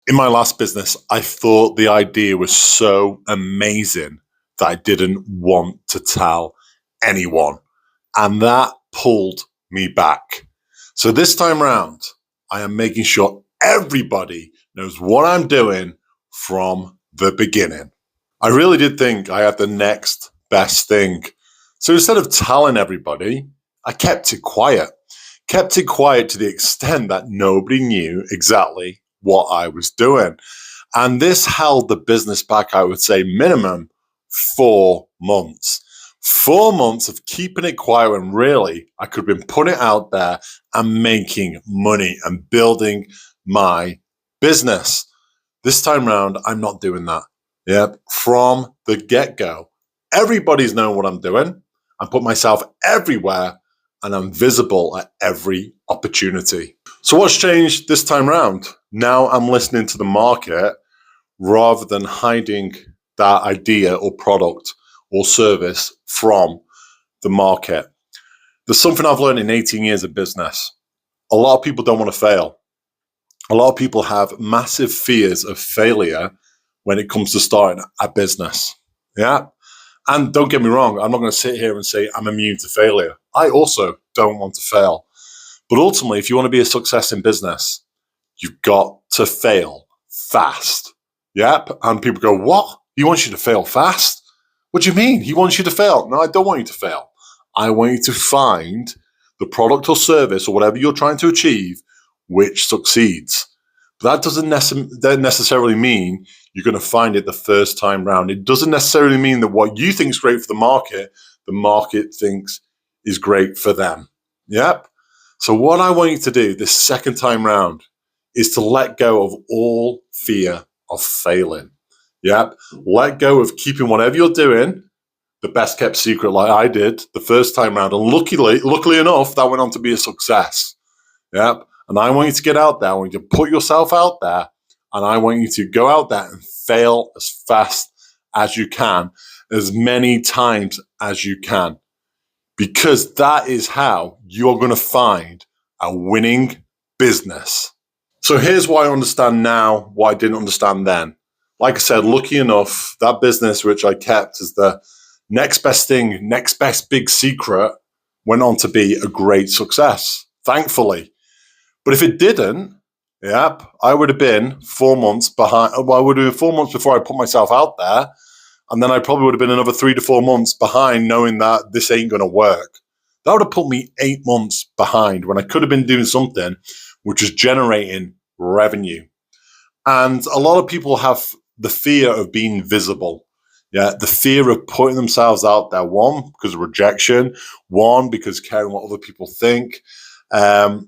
In my last business, I thought the idea was so amazing that I didn't want to tell anyone. And that pulled me back. So this time round, I am making sure everybody knows what I'm doing from the beginning. I really did think I had the next best thing. So instead of telling everybody, I kept it quiet. Kept it quiet to the extent that nobody knew exactly what I was doing. And this held the business back, I would say, minimum 4 months. 4 months of keeping it quiet when really I could have been putting it out there and making money and building my business. This time round, I'm not doing that. Yep, from the get-go. Everybody's known what I'm doing. I put myself everywhere and I'm visible at every opportunity. So what's changed this time round? Now I'm listening to the market rather than hiding that idea or product or service from the market. There's something I've learned in 18 years of business. A lot of people don't want to fail. A lot of people have massive fears of failure when it comes to starting a business. Yeah. And don't get me wrong, I'm not going to sit here and say I'm immune to failure. I also don't want to fail. But ultimately, if you want to be a success in business, you've got to fail fast. Yep. And people go, what? He wants you to fail fast? What do you mean? He wants you to fail? No, I don't want you to fail. I want you to find the product or service or whatever you're trying to achieve which succeeds. But that doesn't necessarily mean you're going to find it the first time round. It doesn't necessarily mean that what you think is great for the market thinks is great for them. Yep. So what I want you to do this second time round is to let go of all fear of failing. Yep. Let go of keeping whatever you're doing the best kept secret like I did the first time round. And luckily enough, that went on to be a success. Yep. And I want you to get out there. I want you to put yourself out there. And I want you to go out there and fail as fast as you can, as many times as you can. Because that is how you're going to find a winning business. So here's why I understand now, what I didn't understand then. Like I said, lucky enough, that business which I kept as the next best thing, next best big secret, went on to be a great success, thankfully. But if it didn't, yep, I would have been 4 months behind. Well, I would have been 4 months before I put myself out there. And then I probably would have been another 3 to 4 months behind knowing that this ain't going to work. That would have put me 8 months behind when I could have been doing something which is generating revenue. And a lot of people have the fear of being visible. Yeah, the fear of putting themselves out there. One, because of rejection. One, because caring what other people think. And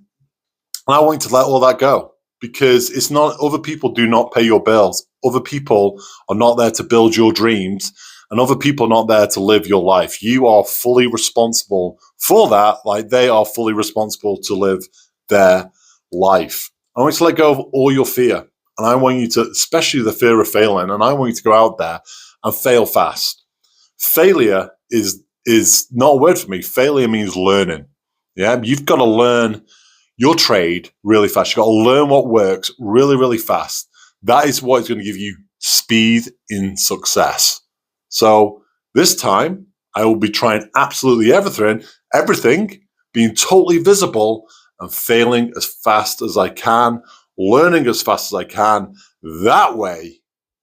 I want you to let all that go because it's not, other people do not pay your bills. Other people are not there to build your dreams and other people are not there to live your life. You are fully responsible for that. Like they are fully responsible to live their life. I want you to let go of all your fear. And I want you to, especially the fear of failing, and I want you to go out there and fail fast. Failure is not a word for me. Failure means learning. Yeah, you've got to learn your trade really fast. You've got to learn what works really, really fast. That is what is going to give you speed in success. So this time, I will be trying absolutely everything, being totally visible and failing as fast as I can, learning as fast as I can. That way,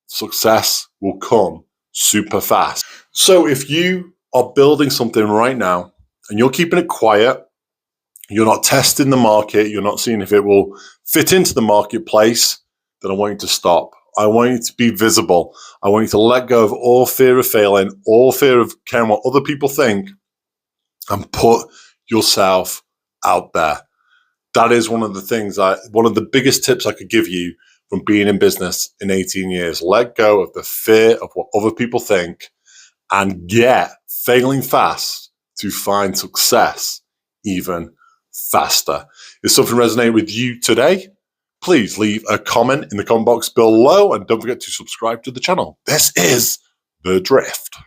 success will come super fast. So if you are building something right now and you're keeping it quiet, you're not testing the market, you're not seeing if it will fit into the marketplace, then I want you to stop. I want you to be visible. I want you to let go of all fear of failing, all fear of caring what other people think, and put yourself out there. That is one of the biggest tips I could give you from being in business in 18 years. Let go of the fear of what other people think and get failing fast to find success even faster. If something resonated with you today, please leave a comment in the comment box below and don't forget to subscribe to the channel. This is The Drift.